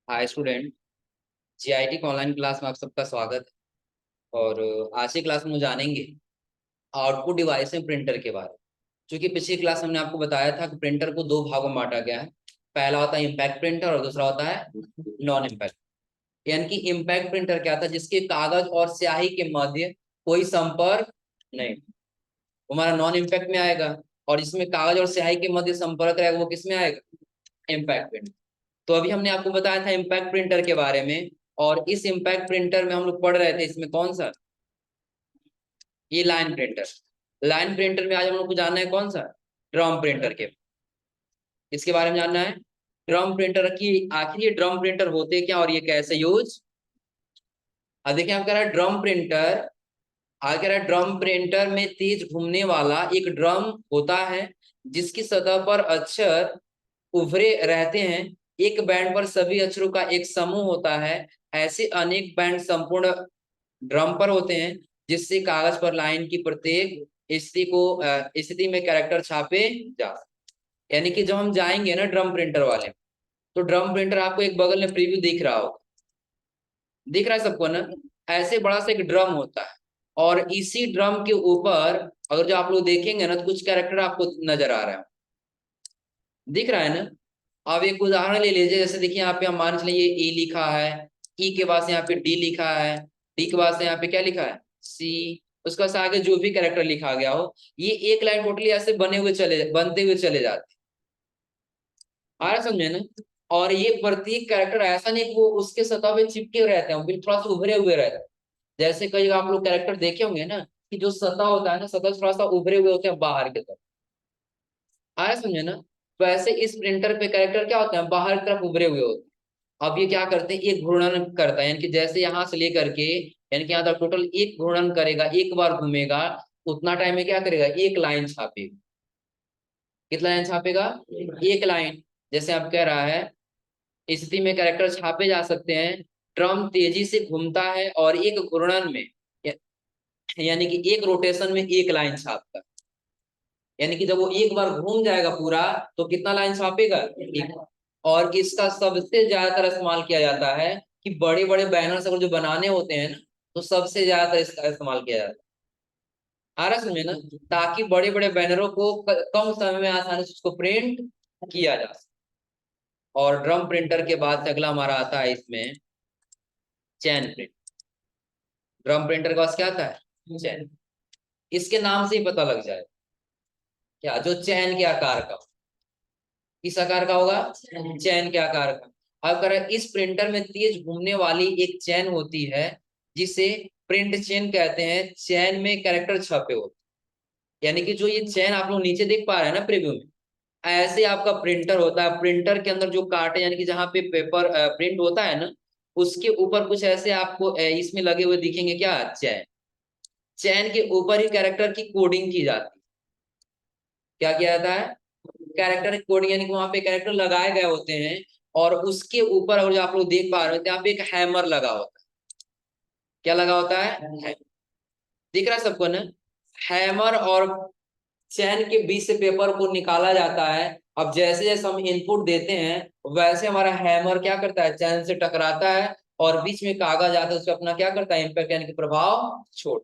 Hi student. GIT के online class में आप सबका स्वागत है। और आज की क्लास में हम जानेंगे आउटपुट डिवाइस में प्रिंटर के बारे में। क्योंकि पिछली क्लास में हमने आपको बताया था कि प्रिंटर को दो भागों में बांटा गया है। पहला होता है इम्पैक्ट प्रिंटर और दूसरा होता है नॉन इम्पैक्ट। यानी कि इम्पैक्ट प्रिंटर क्या था, जिसके कागज और स्याही के मध्य कोई संपर्क नहीं, वो हमारा नॉन इम्पैक्ट में आएगा। और जिसमें कागज और स्याही के मध्य संपर्क रहेगा वो किस में आएगा, इम्पैक्ट प्रिंटर। तो अभी हमने आपको बताया था इम्पैक्ट प्रिंटर के बारे में। और इस इम्पैक्ट प्रिंटर में हम लोग पढ़ रहे थे, इसमें कौन सा, ये लाइन प्रिंटर। लाइन प्रिंटर में आज हम लोग को जानना है कौन सा, ड्रम प्रिंटर के, इसके बारे में जानना है। ड्रम प्रिंटर की आखिर ये ड्रम प्रिंटर होते क्या और ये कैसे यूज। अब देखिए, आप कह रहा है ड्रम प्रिंटर, आगे कह रहा है ड्रम प्रिंटर में तेज घूमने वाला एक ड्रम होता है जिसकी सतह पर अक्षर उभरे रहते हैं। एक बैंड पर सभी अक्षरों का एक समूह होता है। ऐसे अनेक बैंड संपूर्ण ड्रम पर होते हैं, जिससे कागज पर लाइन की प्रत्येक स्थिति में कैरेक्टर छापे जा। यानी कि जब हम जाएंगे ना ड्रम प्रिंटर वाले, तो ड्रम प्रिंटर आपको एक बगल में प्रीव्यू दिख रहा होगा, दिख रहा है सबको ना। ऐसे बड़ा सा एक ड्रम होता है और इसी ड्रम के ऊपर अगर जो आप लोग देखेंगे ना, तो कुछ कैरेक्टर आपको नजर आ रहा है, दिख रहा है ना। अब एक उदाहरण ले लीजिए, जैसे देखिए यहाँ पे हम मान चलिए ए लिखा है, ई के बाद से यहाँ पे डी लिखा है, डी के बाद से यहाँ पे क्या लिखा है, सी। उसका से आगे जो भी कैरेक्टर लिखा गया हो, ये एक लाइन टोटली ऐसे बनते हुए चले जाते हैं। आ रहा समझे ना। और ये प्रत्येक कैरेक्टर ऐसा नहीं कि वो उसके सतह पे चिपके रहते हैं, बिल्कुल थोड़ा सा उभरे हुए रहते हैं। जैसे कई आप लोग कैरेक्टर देखे होंगे ना, कि जो सतह होता है ना, सतह से थोड़ा सा उभरे हुए होते हैं बाहर की तरफ। आया समझे ना। तो ऐसे इस प्रिंटर पे कैरेक्टर क्या होते हैं, बाहर की तरफ उभरे हुए होते हैं। अब ये क्या करते हैं, एक घूर्णन करता है, यानी कि जैसे यहां से लेकर के, यानी कि यहाँ तक टोटल एक घूर्णन करेगा, एक बार घूमेगा, उतना टाइम में क्या करेगा, एक लाइन छापेगा। कितना लाइन छापेगा, एक लाइन। जैसे आप कह रहा है, स्थिति में कैरेक्टर छापे जा सकते हैं। ड्रम तेजी से घूमता है और एक घूर्णन में, यानी कि एक रोटेशन में एक लाइन छापता है। यानी कि जब वो एक बार घूम जाएगा पूरा, तो कितना लाइन छापेगा, एक। और इसका सबसे ज्यादातर इस्तेमाल किया जाता है कि बड़े बड़े बैनर्स अगर जो बनाने होते हैं ना, तो सबसे ज्यादातर इसका इस्तेमाल किया जाता है। आ रहा समझे ना। ताकि बड़े बड़े बैनरों को कम समय में आसानी से उसको प्रिंट किया जा सके। और ड्रम प्रिंटर के बाद से अगला हमारा आता है इसमें चैन प्रिंट। ड्रम प्रिंटर के पास क्या आता है, चैन। इसके नाम से ही पता लग जाए क्या, जो चैन के आकार का, किस आकार का होगा, चैन के आकार का। अगर इस प्रिंटर में तेज घूमने वाली एक चैन होती है, जिसे प्रिंट चेन कहते हैं। चैन में कैरेक्टर छपे होते, यानी कि जो ये चैन आप लोग नीचे देख पा रहे हैं ना प्रीव्यू में, ऐसे आपका प्रिंटर होता है। प्रिंटर के अंदर जो काटे, यानी कि जहाँ पे पेपर प्रिंट होता है ना, उसके ऊपर कुछ ऐसे आपको इसमें लगे हुए दिखेंगे क्या, चैन। चैन के ऊपर ही कैरेक्टर की कोडिंग की जाती है। क्या किया जाता है, कैरेक्टर कोडिंग, यानी कि वहां पे कैरेक्टर लगाए गए होते हैं। और उसके ऊपर अगर जो आप लोग देख पा रहे हो, यहाँ पे एक हैमर लगा होता है। क्या लगा होता है, दिख रहा है सबको ना। हैमर और चैन के बीच से पेपर को निकाला जाता है। अब जैसे जैसे हम इनपुट देते हैं, वैसे हमारा हैमर क्या करता है, चैन से टकराता है और बीच में कागज आता है, उसको अपना क्या करता है, इम्पैक्ट यानी कि प्रभाव छोड़।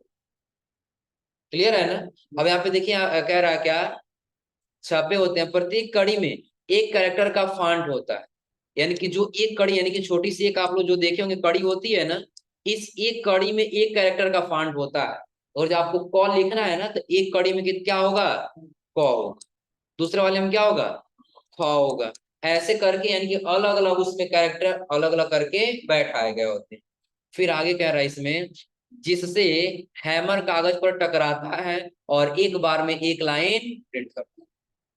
क्लियर है ना। अब यहाँ पे देखिए कह रहा है क्या, छापे होते हैं। प्रत्येक कड़ी में एक कैरेक्टर का फॉन्ट होता है। यानी कि जो एक कड़ी, यानी कि छोटी सी एक आप लोग जो देखे होंगे कड़ी होती है ना, इस एक कड़ी में एक कैरेक्टर का फॉन्ट होता है। और जब आपको कॉल लिखना है ना, तो एक कड़ी में क्या होगा, क होगा, दूसरे वाले में क्या होगा, ख होगा। ऐसे करके यानी कि अलग अलग उसमें कैरेक्टर अलग अलग करके बैठाए गए होते हैं। फिर आगे कह रहा है इसमें, जिससे हैमर कागज पर टकराता है और एक बार में एक लाइन प्रिंट करता है।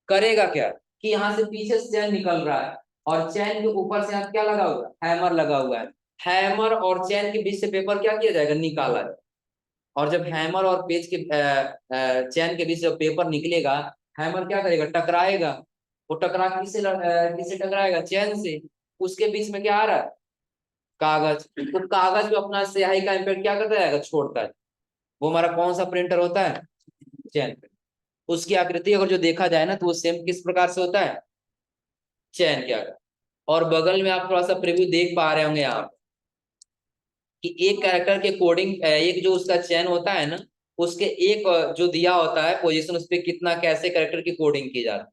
करेगा क्या, कि यहाँ से पीछे से चैन निकल रहा है और चैन के ऊपर से यहाँ क्या लगा हुआ है, हैमर लगा हुआ है। हैमर और चैन के बीच से पेपर क्या किया जाएगा, निकाला जाएगा। और जब हैमर और पेज के चैन के बीच से पेपर निकलेगा, हैमर क्या करेगा, टकराएगा। वो टकरा किससे टकराएगा, चैन से। उसके बीच में क्या आ रहा है, कागज। तो कागज में अपना स्याही का इम्पैक्ट क्या करता जाएगा, छोड़ता है। वो हमारा कौन सा प्रिंटर होता है, चैन प्रिंटर। उसकी आकृति अगर जो देखा जाए ना, तो वो सेम किस प्रकार से होता है, चैन के आकार। और बगल में आप थोड़ा सा प्रीव्यू देख पा रहे होंगे यहाँ कि एक कैरेक्टर के कोडिंग, एक जो उसका चयन होता है ना, उसके एक जो दिया होता है पोजीशन, उस पर कितना कैसे कैरेक्टर की कोडिंग की जाती है।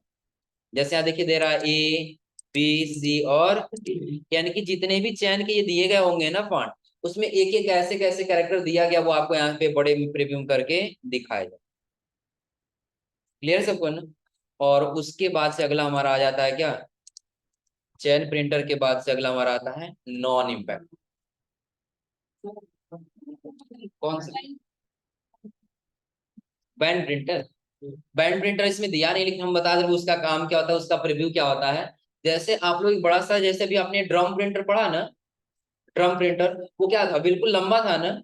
जैसे यहाँ देखिए दे रहा है A B C और D, यानी कि जितने भी चयन के ये दिए गए होंगे ना फॉन्ट, उसमें एक एक कैसे कैसे कैरेक्टर दिया गया वो आपको यहाँ पे बड़े प्रीव्यू करके दिखाएगा। क्लियर सबको ना। और उसके बाद से अगला हमारा आ जाता है क्या, चयन प्रिंटर के बाद से अगला हमारा आता है नॉन इम्पैक्ट। कौन सा? Band printer. बैंड प्रिंटर इसमें दिया नहीं, लेकिन हम बता दें उसका काम क्या होता है, उसका प्रीव्यू क्या होता है। जैसे आप लोग एक बड़ा सा, जैसे भी आपने ड्रम प्रिंटर पढ़ा ना, ड्रम प्रिंटर वो क्या था, बिल्कुल लंबा था ना।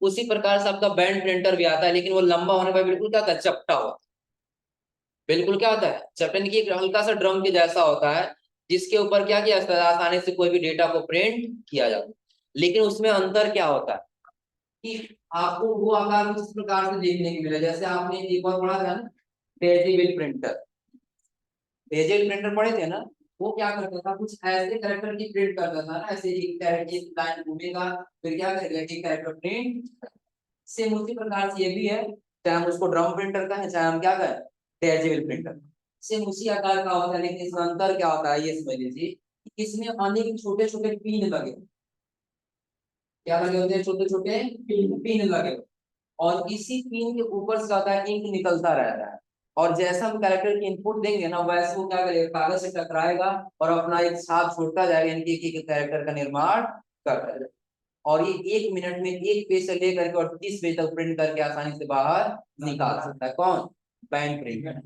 उसी प्रकार से आपका बैंड प्रिंटर भी आता है, लेकिन वो लंबा होने पर बिल्कुल क्या होता है, चपटा होता है। बिल्कुल क्या होता है, चपटन की एक हल्का सा ड्रम के जैसा होता है, जिसके ऊपर क्या किया जाता है, आसानी से कोई भी डेटा को प्रिंट किया जाता है। लेकिन उसमें अंतर क्या होता है कि आपको वो आकार कुछ इस प्रकार से देखने को मिला। जैसे आपने एक बार पढ़ा था ना, डेजिबल प्रिंटर। डेजिबल प्रिंटर पढ़े थे ना। वो क्या करता था, कुछ ऐसे कैरेक्टर की प्रिंट करता था ना, ऐसे एक कैरेक्टर की लाइन घूमेगा, फिर क्या करेगा, एक कैरेक्टर प्रिंट। सेम उसी प्रकार से ये भी है, चाहे हम उसको ड्रम प्रिंटर का है, चाहे हम क्या कहें डेजिबल प्रिंटर। सेम उसी आकार का होता है, लेकिन इसमें अंतर क्या होता है ये समझ लीजिए कि इसमें अनेक छोटे छोटे पिन लगे। क्या लगे होते हैं, छोटे छोटे पिन लगे। और इसी पिन के ऊपर से आता है इंक निकलता रहता है। और जैसा हम कैरेक्टर की इनपुट देंगे ना, वैसे वो क्या करेगा, कागज से टकराएगा और अपना एक छाप छोड़ता जाएगा, यानी कि एक कैरेक्टर का निर्माण करता है। और ये 1 मिनट में एक पेज से लेकर के और 30 पेज तक प्रिंट करके आसानी से बाहर निकाल सकता है। कौन? Band printer.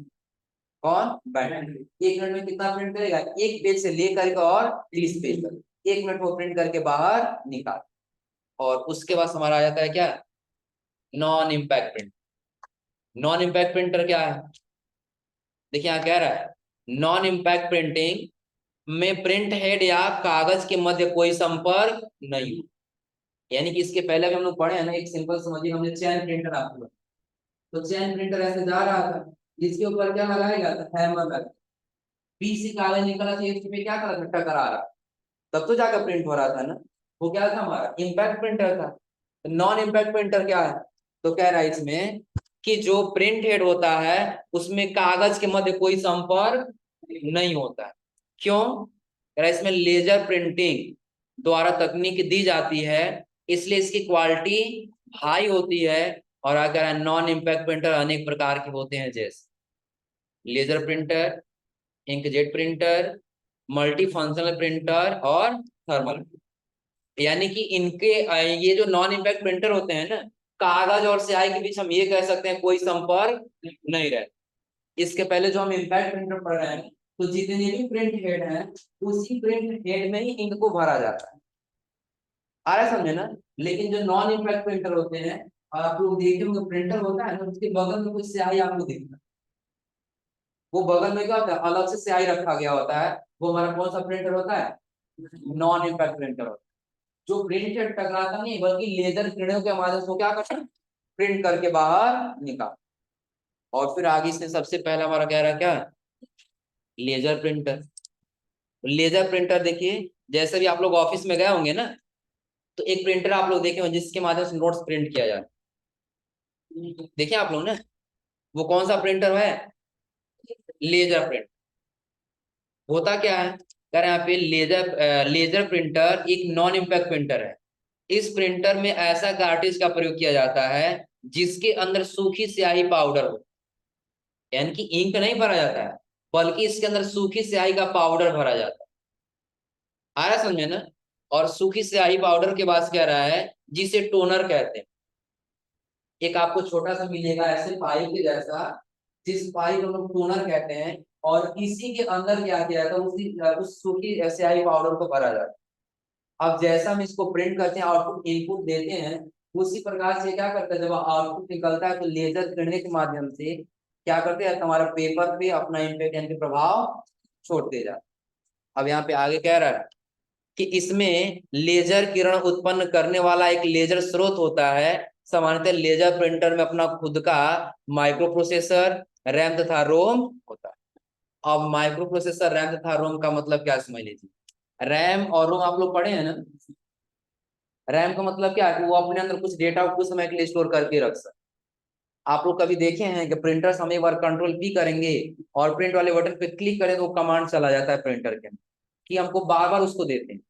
कौन? बैंड। 1 मिनट में कितना प्रिंट करेगा, एक पेज से लेकर के और 30 पेज तक 1 मिनट वो प्रिंट करके बाहर निकाल। और उसके बाद हमारा आ जाता है क्या, non impact print. Non impact printer क्या है, देखिए यहाँ कह रहा है नॉन इम्पैक्ट प्रिंटिंग में प्रिंट हेड या कागज के मध्य कोई संपर्क नहीं हो। यानी कि इसके पहले भी हम लोग पढ़े हैं ना, एक सिंपल समझिए, हमने चैन प्रिंटर आपको, तो चैन प्रिंटर ऐसे जा रहा था, जिसके ऊपर क्या लगाया गया था, हैमर लगा। बी से कागज निकला था, एक पे क्या करा था, टकरा रहा, तब तो जाकर प्रिंट हो रहा था ना। वो क्या था, हमारा इम्पैक्ट प्रिंटर था। नॉन इम्पैक्ट प्रिंटर क्या है, तो कह रहा है इसमें कि जो प्रिंट हेड होता है उसमें कागज के मध्य कोई संपर्क नहीं होता है। क्यों? कह रहा है इसमें लेजर प्रिंटिंग द्वारा तकनीक दी जाती है, इसलिए इसकी क्वालिटी हाई होती है। और अगर नॉन इम्पैक्ट प्रिंटर अनेक प्रकार के होते हैं, जैसे laser printer, inkjet printer, multi functional printer और थर्मल। यानी कि इनके ये जो नॉन इम्पैक्ट प्रिंटर होते हैं ना, कागज और स्याही के बीच हम ये कह सकते हैं कोई संपर्क नहीं रहता। इसके पहले जो हम इम्पैक्ट प्रिंटर पढ़ रहे हैं, तो जितने भी प्रिंट हेड हैं उसी प्रिंट हेड में ही इंक को भरा जाता है। आ रहा है समझे ना। लेकिन जो नॉन इम्पैक्ट प्रिंटर होते हैं, और आप लोग देखे होंगे प्रिंटर होता है ना, उसके बगल में कुछ स्याही आपको दिखता है। वो बगल में क्या होता है, अलग से स्याही रखा गया होता है। वो हमारा कौन सा प्रिंटर होता है, नॉन इम्पैक्ट प्रिंटर होता है। जो प्रिंट हेड टकराता नहीं, बल्कि लेजर किरणों के माध्यम से क्या करता है, प्रिंट करके बाहर निकाल। और फिर आगे इसने सबसे पहला हमारा कह रहा क्या, लेजर प्रिंटर। लेजर प्रिंटर देखिए, जैसे भी आप लोग ऑफिस में गए होंगे ना, तो एक प्रिंटर आप लोग देखे होंगे जिसके माध्यम से नोट्स प्रिंट किया जाए। देखिए आप लोग ना, वो कौन सा प्रिंटर है, लेजर प्रिंट। होता क्या है, कह रहे हैं यहाँ पे लेजर प्रिंटर एक नॉन इम्पैक्ट प्रिंटर है। इस प्रिंटर में ऐसा कार्ट्रिज का प्रयोग किया जाता है जिसके अंदर सूखी स्याही पाउडर हो, यानी कि इंक नहीं भरा जाता है, बल्कि इसके अंदर सूखी स्याही का पाउडर भरा जाता है। आ रहा समझे ना। और सूखी स्याही पाउडर के बाद कह रहा है जिसे टोनर कहते हैं। एक आपको छोटा सा मिलेगा ऐसे पाइप के जैसा, जिस पाइप को हम लोग टोनर कहते हैं। और इसी के अंदर क्या किया जाता है, उस सूखी स्याही पाउडर को भरा जाता है। अब जैसा हम इसको प्रिंट करते हैं, आउटपुट इनपुट देते हैं, उसी प्रकार से क्या करता है, जब आउटपुट निकलता है तो लेजर किरणें के माध्यम से क्या करते हैं, हमारा पेपर पे अपना इम्पैक्ट यानी कि प्रभाव छोड़ते जाते। अब यहाँ पे आगे कह रहा है कि इसमें लेजर किरण उत्पन्न करने वाला एक लेजर स्रोत होता है। सामान्यतः लेजर प्रिंटर में अपना खुद का माइक्रो प्रोसेसर, रैम तथा रोम होता है। अब माइक्रो प्रोसेसर, रैम तथा रोम का मतलब क्या समझ लीजिए। रैम और रोम आप लोग पढ़े हैं ना। रैम का मतलब क्या है कि वो अपने अंदर कुछ डेटा कुछ समय के लिए स्टोर करके रख सकते। आप लोग कभी देखे हैं कि प्रिंटर्स हम एक बार कंट्रोल पी करेंगे और प्रिंट वाले बटन पे क्लिक करें तो वो कमांड चला जाता है प्रिंटर के अंदर, कि हमको बार बार उसको देते हैं,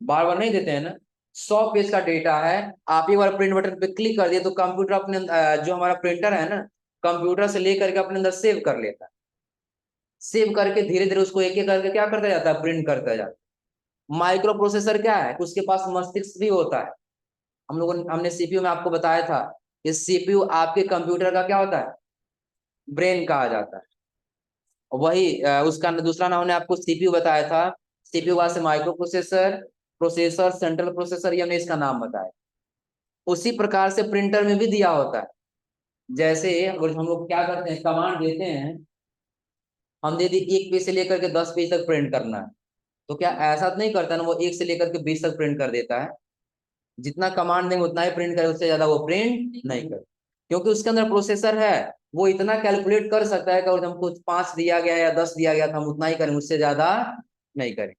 बार बार नहीं देते हैं ना। 100 पेज का डेटा है, आप एक बार प्रिंट बटन पे क्लिक कर दिए तो कंप्यूटर अपने जो हमारा प्रिंटर है ना, कंप्यूटर से लेकर के अपने अंदर सेव कर लेता है। सेव करके धीरे धीरे उसको एक एक करके क्या करता जाता है, प्रिंट करता जाता है। माइक्रो प्रोसेसर क्या है, उसके पास मस्तिष्क भी होता है। हमने सीपीयू में आपको बताया था, इस सीपीयू आपके कंप्यूटर का क्या होता है, ब्रेन कहा जाता है। वही उसका दूसरा नाम हमने आपको सीपीयू बताया था। सीपीयू वहां से micro processor, processor, central processor, ये हमने इसका नाम बताया। उसी प्रकार से प्रिंटर में भी दिया होता है। जैसे अगर हम लोग क्या करते हैं, कमांड देते हैं, हम दे दी 1 पेज से लेकर के 10 पेज तक प्रिंट करना है, तो क्या ऐसा तो नहीं करता ना, वो 1 से लेकर के 20 तक प्रिंट कर देता है। जितना कमांड देंगे उतना ही प्रिंट करे, उससे ज्यादा वो प्रिंट नहीं करे, क्योंकि उसके अंदर प्रोसेसर है। वो इतना कैलकुलेट कर सकता है कि अगर हमको 5 दिया गया या 10 दिया गया तो हम उतना ही करें, उससे ज्यादा नहीं करें।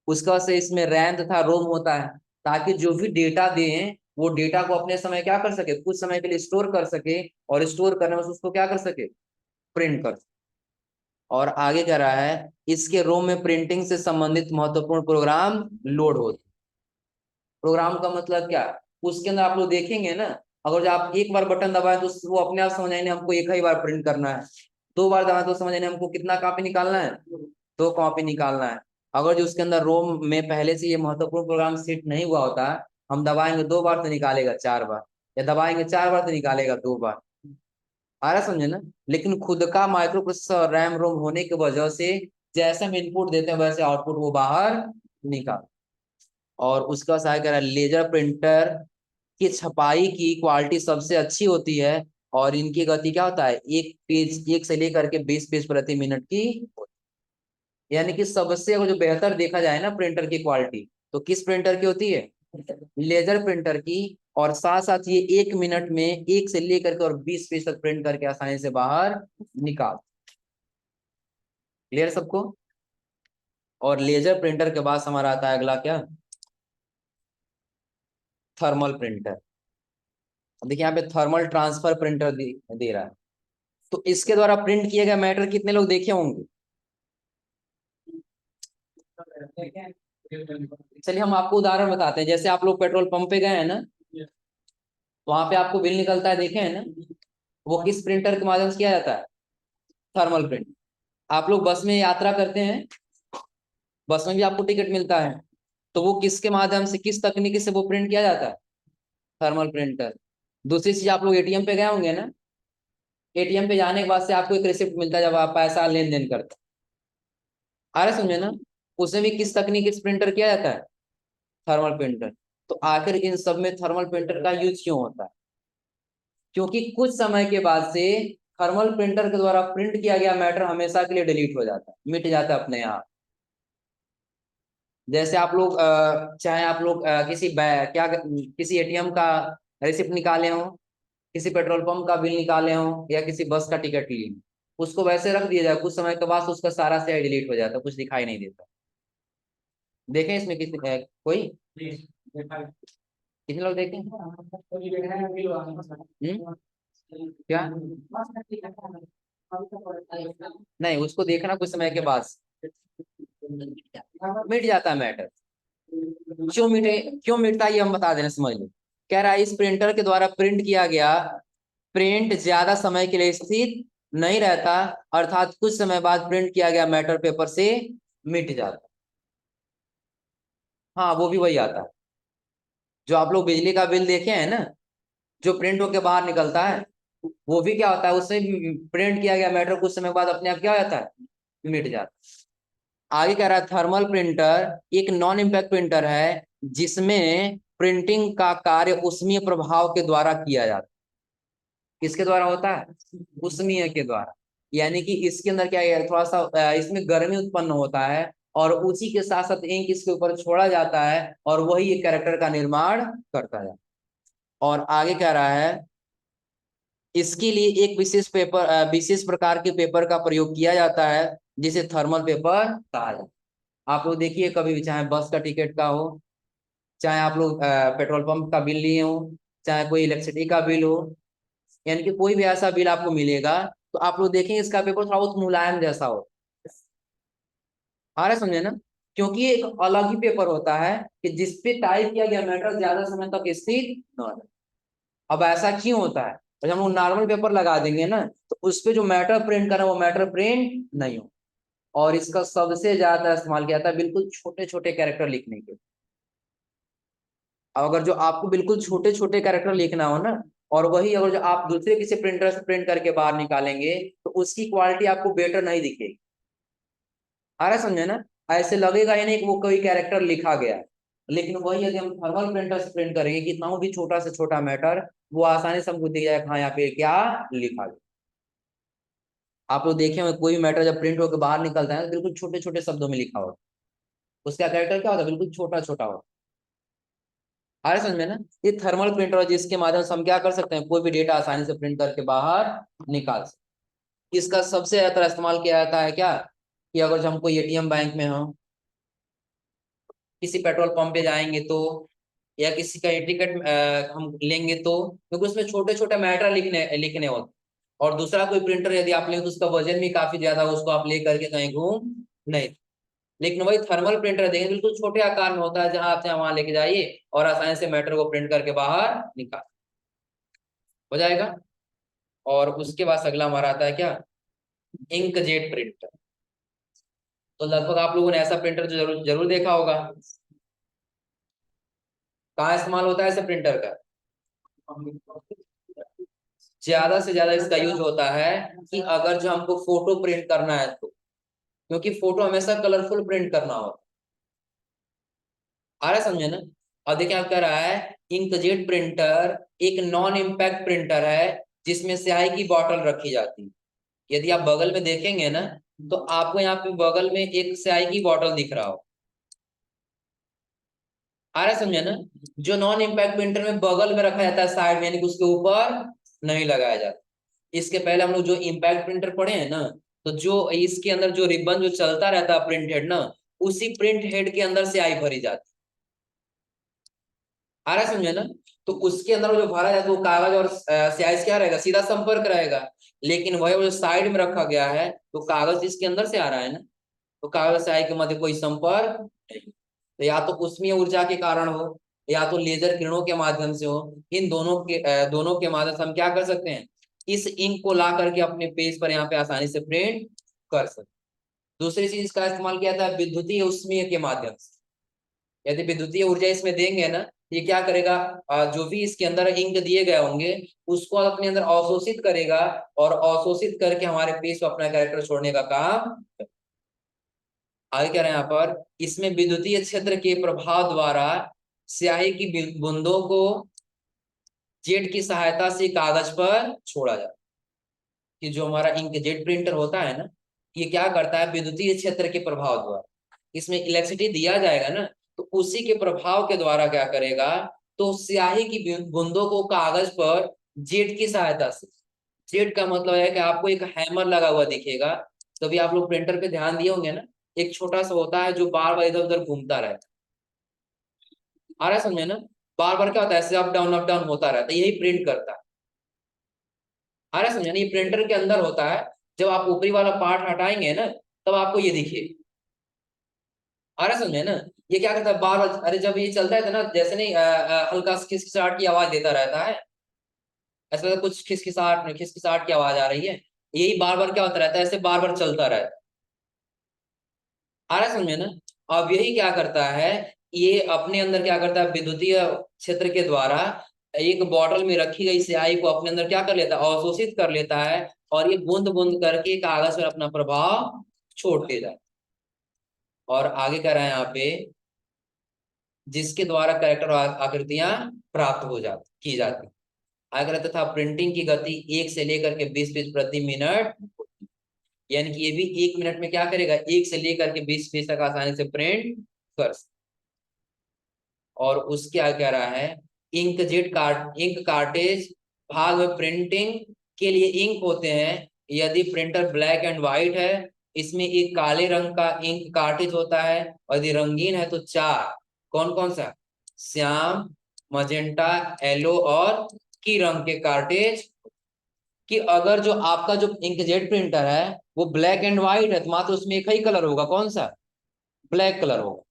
उसका वजह से इसमें रैम तथा रोम होता है, ताकि जो भी डेटा दें वो डेटा को अपने समय क्या कर सके, कुछ समय के लिए स्टोर कर सके, और स्टोर करने में से उसको क्या कर सके, प्रिंट कर सके। और आगे कह रहा है, इसके रोम में प्रिंटिंग से संबंधित महत्वपूर्ण प्रोग्राम लोड होते। प्रोग्राम का मतलब क्या, उसके अंदर आप लोग देखेंगे ना, अगर जो आप एक बार बटन दबाए तो वो अपने आप समझ आएंगे हमको एक ही बार प्रिंट करना है। 2 बार दबाए तो समझ आएंगे हमको कितना कॉपी निकालना है, 2 कॉपी निकालना है। अगर जो उसके अंदर रोम में पहले से ये महत्वपूर्ण प्रोग्राम सेट नहीं हुआ होता, हम दबाएंगे 2 बार तो निकालेगा 4 बार, या दबाएंगे 4 बार तो निकालेगा 2 बार। आ रहा समझे ना। लेकिन खुद का माइक्रो प्रोसेसर रैम रोम होने की वजह से जैसे हम इनपुट देते हैं वैसे आउटपुट वो बाहर निकाल। और उसका सहायक कह रहा है, लेजर प्रिंटर की छपाई की क्वालिटी सबसे अच्छी होती है, और इनकी गति क्या होता है, 1 पेज 1 से लेकर के 20 पेज प्रति मिनट की। यानी कि सबसे अगर जो बेहतर देखा जाए ना प्रिंटर की क्वालिटी, तो किस प्रिंटर की होती है, लेजर प्रिंटर की। और साथ साथ ये 1 मिनट में 1 से लेकर के और 20 पेज तक प्रिंट करके आसानी से बाहर निकाल। क्लियर सबको। और लेजर प्रिंटर के बाद हमारा आता है अगला क्या, थर्मल प्रिंटर। देखिए यहाँ पे थर्मल ट्रांसफर प्रिंटर दे रहा है। तो इसके द्वारा प्रिंट किए गए मैटर कितने लोग देखे होंगे। चलिए हम आपको उदाहरण बताते हैं। जैसे आप लोग पेट्रोल पंप पे गए हैं ना, वहां पे आपको बिल निकलता है, देखे हैं ना, वो किस प्रिंटर के माध्यम से किया जाता है, थर्मल प्रिंट। आप लोग बस में यात्रा करते हैं, बस में भी आपको टिकट मिलता है, तो वो किसके माध्यम से, किस तकनीकी से वो प्रिंट किया जाता है, थर्मल प्रिंटर। दूसरी चीज, आप लोग एटीएम पे गए होंगे ना, एटीएम पे जाने के बाद से आपको एक रिसिप्ट मिलता है जब आप पैसा लेन देन करते हैं। आ रहा समझे ना। उसमें भी किस तकनीकी से प्रिंटर किया जाता है, थर्मल प्रिंटर। तो आखिर इन सब में थर्मल प्रिंटर का यूज क्यों होता है, क्योंकि कुछ समय के बाद से थर्मल प्रिंटर के द्वारा प्रिंट किया गया मैटर हमेशा के लिए डिलीट हो जाता है, मिट जाता है अपने आप। जैसे आप लोग चाहे आप लोग किसी एटीएम का रिसिप्ट निकाले हो, किसी पेट्रोल पंप का बिल निकाले हो, या किसी बस का टिकट लिए हो, उसको वैसे रख दिया जाए, कुछ समय के बाद उसका सारा शेयर डिलीट हो जाता है, कुछ दिखाई नहीं देता। देखें इसमें किसी कोई कितने लोग देखें, क्या नहीं, उसको देखना कुछ समय के बाद मिट जाता है मैटर। क्यों मिटता है ये हम बता देना, समझ लो। कह रहा है इस प्रिंटर के द्वारा प्रिंट किया गया प्रिंट ज्यादा समय के लिए स्थिर नहीं रहता, अर्थात कुछ समय बाद प्रिंट किया गया मैटर पेपर से मिट जाता। हाँ वो भी वही आता है, जो आप लोग बिजली का बिल देखे हैं ना, जो प्रिंट होके बाहर निकलता है, वो भी क्या होता है, उससे प्रिंट किया गया मैटर कुछ समय बाद अपने आप क्या हो जाता है, मिट जाता है। आगे कह रहा है, थर्मल प्रिंटर एक नॉन इम्पैक्ट प्रिंटर है, जिसमें प्रिंटिंग का कार्य उष्मीय प्रभाव के द्वारा किया जाता है। किसके द्वारा होता है, उष्मीय के द्वारा। यानी कि इसके अंदर क्या है, थोड़ा सा इसमें गर्मी उत्पन्न होता है, और उसी के साथ साथ इंक इसके ऊपर छोड़ा जाता है, और वही एक कैरेक्टर का निर्माण करता है। और आगे कह रहा है, इसके लिए एक विशेष प्रकार के पेपर का प्रयोग किया जाता है, जिसे थर्मल पेपर कहा जाता है। आप लोग देखिए कभी भी, चाहे बस का टिकट का हो, चाहे आप लोग पेट्रोल पंप का बिल लिए हो, चाहे कोई इलेक्ट्रिसिटी का बिल हो, यानी कि कोई भी ऐसा बिल आपको मिलेगा, तो आप लोग देखेंगे इसका पेपर थोड़ा बहुत मुलायम जैसा हो। आ रहा है समझे ना? क्योंकि ये एक अलग ही पेपर होता है कि जिसपे टाइप किया गया मैटर ज्यादा समय तक स्थिर न रहे। अब ऐसा क्यों होता है? तो हम लोग नॉर्मल पेपर लगा देंगे ना, तो उस पे जो मैटर प्रिंट करना वो मैटर प्रिंट नहीं हो। और इसका सबसे ज्यादा इस्तेमाल किया जाता है बिल्कुल छोटे छोटे कैरेक्टर लिखने के। अब अगर जो आपको बिल्कुल छोटे छोटे कैरेक्टर लिखना हो ना, और वही अगर जो आप दूसरे किसी प्रिंटर से प्रिंट करके बाहर निकालेंगे, तो उसकी क्वालिटी आपको बेटर नहीं दिखेगी। आ रहा है समझे ना? ऐसे लगेगा ही नहीं कि वो कोई कैरेक्टर लिखा गया है। लेकिन वही यदि हम थर्मल प्रिंटर से प्रिंट करेंगे, कितना भी छोटा से छोटा मैटर वो आसानी से हमको दिख जाएगा, हाँ यहाँ पे क्या लिखा गया। आप लोग देखे होंगे कोई मैटर जब प्रिंट होकर बाहर निकलता है तो बिल्कुल छोटे छोटे शब्दों में लिखा होता है, उसका कैरेक्टर क्या होता है, बिल्कुल छोटा छोटा होता है। आ रहा है समझ में ना? ये थर्मल प्रिंटर है जिसके माध्यम से हम क्या कर सकते हैं, कोई भी डेटा आसानी से प्रिंट करके बाहर निकाल सकते हैं। इसका सबसे ज्यादा इस्तेमाल किया जाता है क्या, कि अगर जो हम कोई एटीएम बैंक में हो, किसी पेट्रोल पंप पे जाएंगे तो, या किसी का टिकट हम लेंगे तो, क्योंकि उसमें छोटे छोटे मैटर लिखने लिखने होते। और दूसरा कोई प्रिंटर यदि आप लेंगे तो उसका वजन भी काफी ज्यादा, उसको आप ले करके कहीं घूम नहीं। लेकिन वही थर्मल प्रिंटर देंगे बिल्कुल छोटे आकार में होता है, जहां आप चाहे वहां लेके जाइए और आसानी से मैटर को प्रिंट करके बाहर निकाल हो जाएगा। और उसके बाद अगला हमारा आता है क्या, इंकजेट प्रिंटर। तो लगभग आप लोगों ने ऐसा प्रिंटर जो जरूर जरूर देखा होगा। कहाँ इस्तेमाल होता है ऐसे प्रिंटर का? ज्यादा से ज्यादा इसका यूज होता है कि अगर जो हमको फोटो प्रिंट करना है तो, क्योंकि फोटो हमेशा कलरफुल प्रिंट करना होता है। आ रहा है समझे ना? अब देखिए आप कह रहा है, इंकजेट प्रिंटर एक नॉन इम्पैक्ट प्रिंटर है जिसमें स्याही की बॉटल रखी जाती है। यदि आप बगल में देखेंगे ना, तो आपको यहाँ पे बगल में एक स्याही की बॉटल दिख रहा हो। आ रहा है समझे ना? जो नॉन इम्पैक्ट प्रिंटर में बगल में रखा जाता है साइड में, यानी कि उसके ऊपर नहीं लगाया जाता। इसके पहले हम लोग जो इम्पैक्ट प्रिंटर पढ़े हैं ना, तो जो इसके अंदर जो रिबन जो चलता रहता है प्रिंट हेड ना, उसी प्रिंट हेड के अंदर से आई भरी जाती। आ रहा है समझे ना? तो उसके अंदर जो भरा जाता है वो कागज और स्याही से क्या रहेगा, सीधा संपर्क रहेगा। लेकिन वही वो जो साइड में रखा गया है, तो कागज इसके अंदर से आ रहा है ना, तो कागज स्याही के मध्य कोई संपर्क नहीं। तो या तो उष्मीय ऊर्जा के कारण हो, या तो लेजर किरणों के माध्यम से हो। इन दोनों के माध्यम से हम क्या कर सकते हैं, इस इंक को ला करके अपने पेज पर यहाँ पे आसानी से प्रिंट कर सकते हैं। दूसरी चीज का इस्तेमाल किया था विद्युतीय उष्मीय के माध्यम से। यदि विद्युतीय ऊर्जा इसमें देंगे ना, ये क्या करेगा, जो भी इसके अंदर इंक दिए गए होंगे उसको अपने अंदर अवशोषित करेगा, और अवशोषित करके हमारे पेज पर अपना कैरेक्टर छोड़ने का काम। आगे कह रहे हैं यहाँ पर, इसमें विद्युतीय क्षेत्र के प्रभाव द्वारा स्याही की बूंदों को जेट की सहायता से कागज पर छोड़ा जाता है। कि जो हमारा इंकजेट प्रिंटर होता है ना, ये क्या करता है, विद्युतीय क्षेत्र के प्रभाव द्वारा, इसमें इलेक्ट्रिसिटी दिया जाएगा ना, तो उसी के प्रभाव के द्वारा क्या करेगा, तो स्याही की बूंदों को कागज पर जेट की सहायता से। जेट का मतलब है कि आपको एक हैमर लगा हुआ दिखेगा। तभी आप लोग प्रिंटर पे ध्यान दिए होंगे ना, एक छोटा सा होता है जो बार बार इधर उधर घूमता रहता है। आ रहा है समझे ना? बार बार क्या होता है, ऐसे अप डाउन होता रहता है, यही प्रिंट करता है। आ रहा है समझे ना? ये प्रिंटर के अंदर होता है। जब आप ऊपरी वाला पार्ट हटाएंगे ना, तब आपको ये दिखे। आ रहा है समझे ना? ये क्या करता है, बार बार, अरे जब ये चलता है ना, जैसे नहीं हल्का सा खिसखिसाहट की आवाज देता रहता है, ऐसा लगता है कुछ खिसखिसाहट की आवाज आ रही है। यही बार बार क्या होता रहता है, ऐसे बार बार चलता रहता है। आ रहा है समझे ना? अब यही क्या करता है, ये अपने अंदर क्या करता है, विद्युतीय क्षेत्र के द्वारा एक बॉटल में रखी गई स्याही को अपने अंदर क्या कर लेता है, अवशोषित कर लेता है। और ये बूंद बूंद करके कागज पर अपना प्रभाव छोड़ देता है। और आगे कह रहा है यहाँ पे, जिसके द्वारा कैरेक्टर आकृतियां प्राप्त हो जाती की जाती। आगे रहता था प्रिंटिंग की गति 1 से लेकर के 20 पीस प्रति मिनट, यानी कि ये भी 1 मिनट में क्या करेगा, 1 से लेकर के 20 पीस तक आसानी से प्रिंट कर। और उसके आगे कह रहा है, इंक कार्टेज भाग में प्रिंटिंग के लिए इंक होते हैं। यदि प्रिंटर ब्लैक एंड व्हाइट है, इसमें एक काले रंग का इंक कार्टेज होता है, और यदि रंगीन है तो चार। कौन कौन सा? श्याम, मजेंटा, येलो और की रंग के कार्टेज। कि अगर जो आपका जो इंकजेट प्रिंटर है वो ब्लैक एंड व्हाइट है तो मात्र उसमें एक ही कलर होगा। कौन सा? ब्लैक कलर होगा।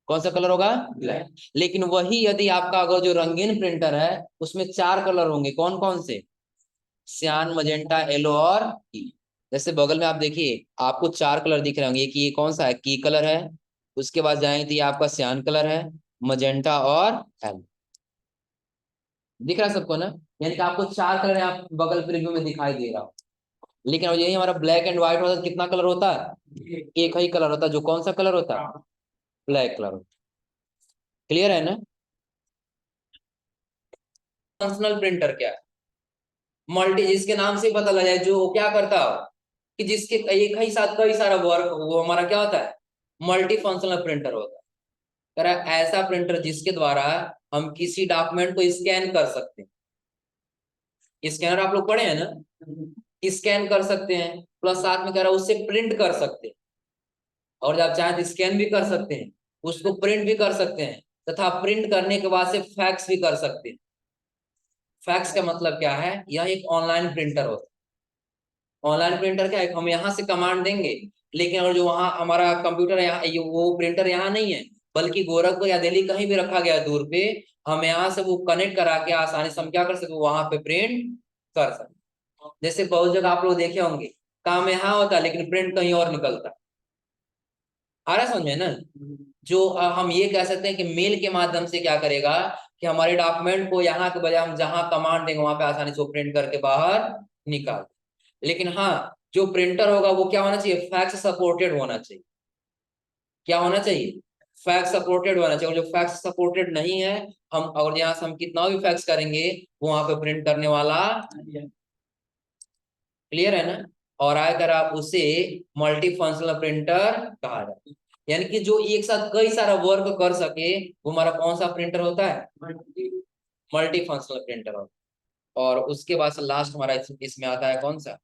कौन सा कलर होगा? ब्लैक। लेकिन वही यदि आपका अगर जो रंगीन प्रिंटर है उसमें चार कलर होंगे। कौन कौन से? सियान, मजेंटा, येलो और की। जैसे बगल में आप देखिए, आपको चार कलर दिख रहे होंगे कि ये कौन सा है? की कलर है। उसके बाद जाएंगे तो ये आपका सियान कलर है, मजेंटा और येलो। दिख रहा है सबको ना? यानी कि आपको चार कलर यहाँ बगल प्रीव्यू में दिखाई दे रहा हो। लेकिन यही हमारा ब्लैक एंड व्हाइट होता है, कितना कलर होता है? एक ही कलर होता है। जो कौन सा कलर होता है? Black colour. क्लियर है ना? फंक्शनल प्रिंटर क्या है? मल्टी, जिसके नाम से पता लग जाए जो क्या करता हो कि जिसके एक ही साथ कई सारा वर्क, वो हमारा क्या होता है? मल्टी फंक्शनल प्रिंटर होता है। कह रहा है ऐसा प्रिंटर जिसके द्वारा हम किसी डॉक्यूमेंट को स्कैन कर सकते हैं। स्कैनर आप लोग पढ़े हैं ना? स्कैन कर सकते हैं, प्लस साथ में कह रहा है उससे प्रिंट कर सकते हैं। और जब चाहे तो स्कैन भी कर सकते हैं, उसको प्रिंट भी कर सकते हैं, तथा प्रिंट करने के बाद से फैक्स भी कर सकते हैं। फैक्स का मतलब क्या है? यह एक ऑनलाइन प्रिंटर होता है। ऑनलाइन प्रिंटर क्या है? हम यहाँ से कमांड देंगे, लेकिन और जो वहाँ हमारा कंप्यूटर यहाँ, वो प्रिंटर यहाँ नहीं है, बल्कि गोरखपुर या दिल्ली कहीं भी रखा गया दूर पे, हम यहाँ से वो कनेक्ट करा के आसानी से हम क्या कर सकते, वहां पे प्रिंट कर सकते। जैसे बहुत जगह आप लोग देखे होंगे, काम यहाँ होता है लेकिन प्रिंट कहीं और निकलता है। आ रहा समझ में ना? जो हम ये कह सकते हैं कि मेल के माध्यम से क्या करेगा कि हमारे डॉक्यूमेंट को यहाँ के बजाय हम जहां कमांड देंगे वहां पे आसानी से प्रिंट करके बाहर निकाल। लेकिन हाँ, जो प्रिंटर होगा वो क्या होना चाहिए? फैक्स सपोर्टेड होना चाहिए। क्या होना चाहिए? फैक्स सपोर्टेड होना चाहिए। और जो फैक्स सपोर्टेड नहीं है, हम अगर यहाँ से हम कितना भी फैक्स करेंगे वो वहां पे प्रिंट करने वाला। क्लियर है ना? और आकर आप उसे मल्टी फंक्शनल प्रिंटर कहा जाता है। यानी कि जो एक साथ कई सारा वर्क कर सके वो हमारा कौन सा प्रिंटर होता है? मल्टी फंक्शनल प्रिंटर होता है। और उसके बाद लास्ट हमारा इसमें आता है कौन सा?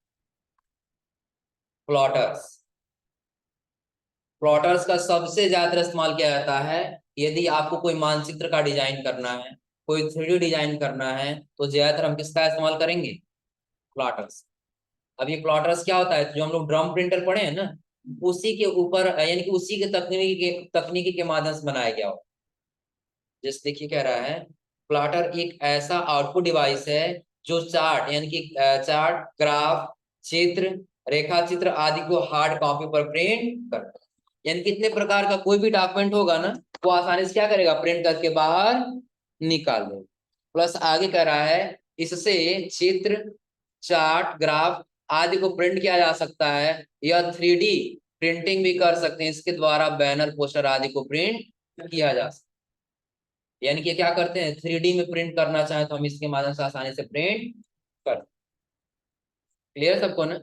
प्लॉटर्स। प्लॉटर्स का सबसे ज्यादा इस्तेमाल किया जाता है यदि आपको कोई मानचित्र का डिजाइन करना है, कोई 3D डिजाइन करना है, तो ज्यादातर हम किसका इस्तेमाल करेंगे? प्लॉटर्स। अब ये प्लॉटर्स क्या होता है? जो हम लोग ड्रम प्रिंटर पढ़े हैं ना, उसी के ऊपर यानी कि उसी के तकनीकी के माध्यम से बनाया गया हो। जैसे देखिए कह रहा है, प्लॉटर एक ऐसा आउटपुट डिवाइस है जो चार्ट यानी कि चार्ट, ग्राफ, चित्र, रेखा चित्र आदि को हार्ड कॉपी पर प्रिंट करता है। यानी कितने प्रकार का कोई भी डॉक्यूमेंट होगा ना, वो आसानी से क्या करेगा? प्रिंट करके बाहर निकाल देगा। प्लस आगे कह रहा है, इससे चित्र, चार्ट, ग्राफ आदि को प्रिंट किया जा सकता है, या 3D प्रिंटिंग भी कर सकते हैं। इसके द्वारा बैनर, पोस्टर आदि को प्रिंट किया जा सकता है। यानी कि क्या करते हैं? 3D में प्रिंट करना चाहे तो हम इसके माध्यम से आसानी से प्रिंट कर। क्लियर सबको ना?